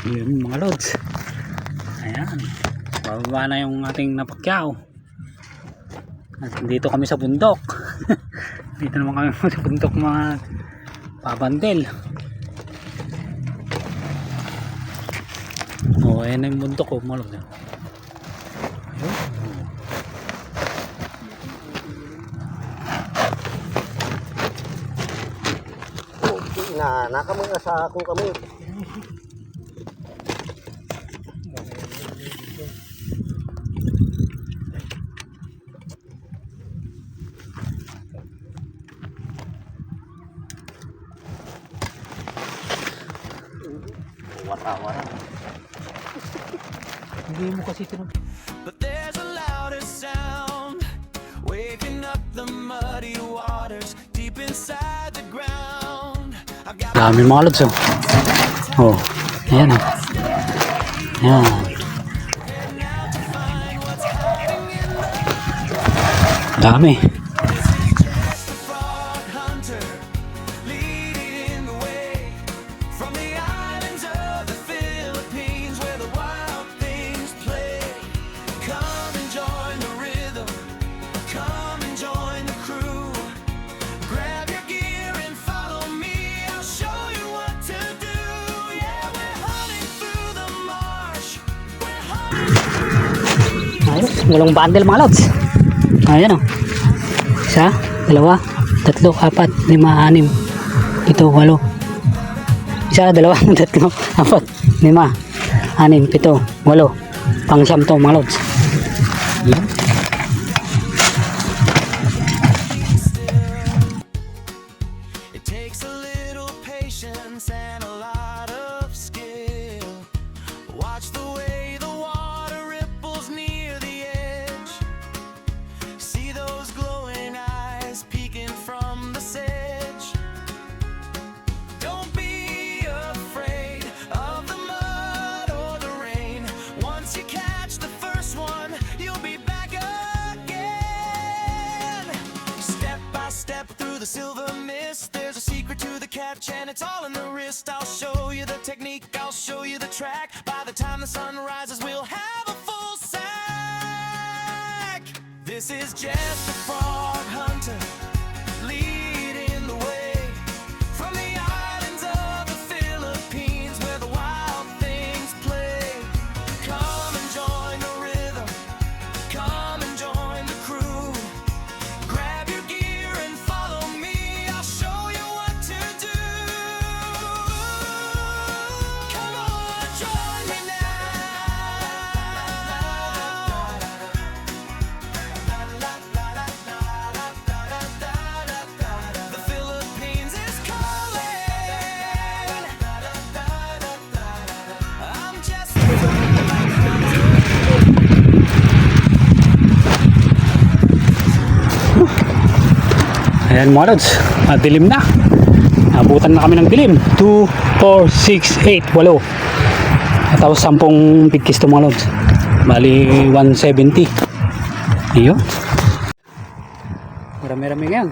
Yun mga lods. Ayan. Bababa na yung ating napakyaw. At dito kami sa bundok. Dito naman kami sa bundok mga pabandel. O, ayan na yung bundok ko mga lods. Na nakamang sa akong kami. Wara-wara. Hindi mo kasi tinong. But there's a louder sound, waking up the muddy waters deep inside the ground. I've got Dami mga lods. Oh, ayan o. Ayan. Dami. just a frog hunter leading the way from the islands of the Philippines where the wild things play. Come and join the rhythm, come and join the crew. Grab your gear and follow me, I'll show you what to do. Yeah, we're hunting through the marsh, we're hunting. Ayos, walang bundle mga lods. Ayan o. Isa, dalawa, tatlo, apat, lima, anim, pito, walo. Isa, dalawa, tatlo, apat, lima, anim, pito, walo. Pang-siyam to mga lods. Ayan. It takes a little patience and a lot of skill. Watch the way the water ripples near the edge. See those glowing eyes peeking from the sedge. Don't be afraid of the mud or the rain. Once you catch the first one, you'll be back again. Step by step through the silver mist, there's a secret to the catch and it's all in the wrist. I'll show you the technique, I'll show you the track. By the time the sun rises, we'll have a full sack. This is just a frog hunter leading the way from the islands of the Philippines where the wild things play. Come and join the rhythm, come and join the crew. Grab your gear and follow me, I'll show you what to do. Come on, join me now. The Philippines is calling. I'm just Ayan mga lods, dilim na. Abutan na kami ng dilim. 2, 4, 6, 8, 8. Tapos 10 bigkis to mga lods. Bali 170. Iyo. Marami-rami yan.